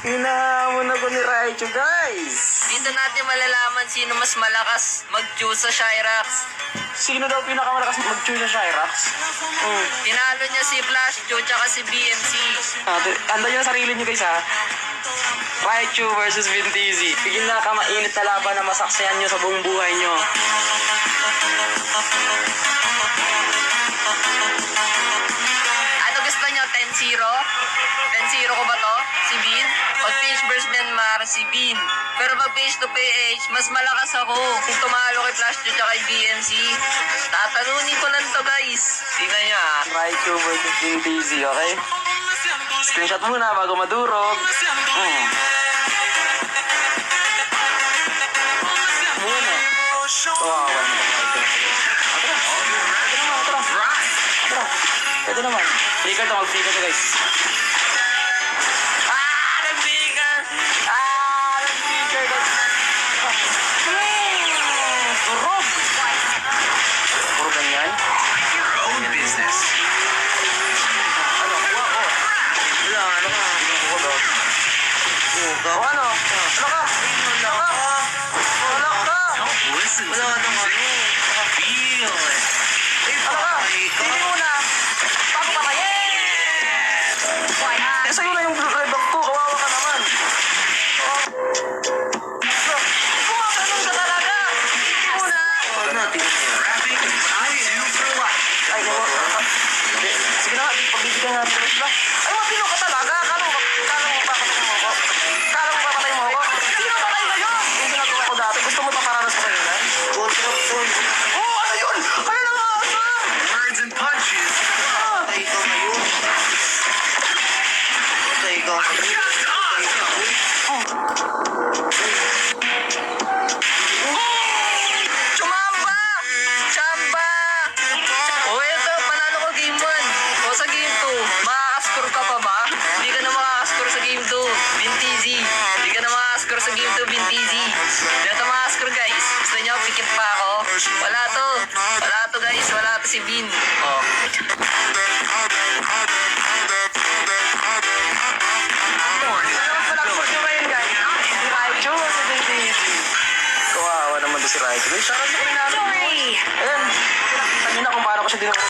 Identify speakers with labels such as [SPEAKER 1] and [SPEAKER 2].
[SPEAKER 1] Hinahamon ako ni Raichu, guys.
[SPEAKER 2] Dito natin malalaman sino mas malakas mag-chew sa Cyrax.
[SPEAKER 1] Sino daw pinakamalakas mag-chew sa Cyrax?
[SPEAKER 2] Tinalo niya si Flash Chew tsaka si BMC.
[SPEAKER 1] Tanda nyo sarili nyo, guys, ha? Raichu versus Vintizzi. Pinakamainit na laban na masaksiyan nyo sa buong buhay nyo.
[SPEAKER 2] Ano gusto niyo? 10-0? 10-0 ko ba to? Si Bean? Pag page versus Denmar, si Bean. Pero pag page to page, mas malakas ako. Kung tumalo kay Flash Chew tsaka kay BMC. Tatalunin ko lang to, guys. Tingnan niyo, ha?
[SPEAKER 1] Raichu versus Vintizzi, okay? Screenshot muna bago madurog. Muna. Wow, Pwede naman. Flicker to, mag-flicker to, guys.
[SPEAKER 2] Nag-flicker!
[SPEAKER 1] Nag-flicker, guys. Durog! Puro ganyan.
[SPEAKER 3] Your own business.
[SPEAKER 1] Ano? Kuha ko. Wala, ano ka? O ano? Ano ka? Wala ka?
[SPEAKER 3] Don't listen to the music. Feel it.
[SPEAKER 1] Ano ka? Hindi muna. Paano pa kayo? Eh, sa'yo na yung red dog ko. Kawawa ka naman. Gumaganon ka talaga. Hindi muna.
[SPEAKER 3] Rapping I do for life.
[SPEAKER 1] Ay, hindi. Sige na nga, pagbibigyan nga natin sila. Ay, matino ka talaga. Kala mo papatay mo ako. Kala mo papatay mo ako. Sino patay na yun? Yung ginagawa ko dati. Gusto mo paparanas ko kayo na? Oo, ano yun? Ano na mga asa?
[SPEAKER 3] Words and punches. Just awesome.
[SPEAKER 2] Chumamba! Chamba! O eto, panalo ko game 1. O sa game 2, makakascore ka pa ba? Hindi ka na makakascore sa game 2, Vintizzi. Hindi ka na makakascore sa game 2, Vintizzi. Hindi na ito makakascore, guys. Gusto nyo, pikit pa ako? Wala to. Wala to, guys. Wala to si Vin. O.
[SPEAKER 1] Kawawa naman to si Raichu. Guys, sarap na ko namin. Ayan. Kanina kung paano ko siya dinuro.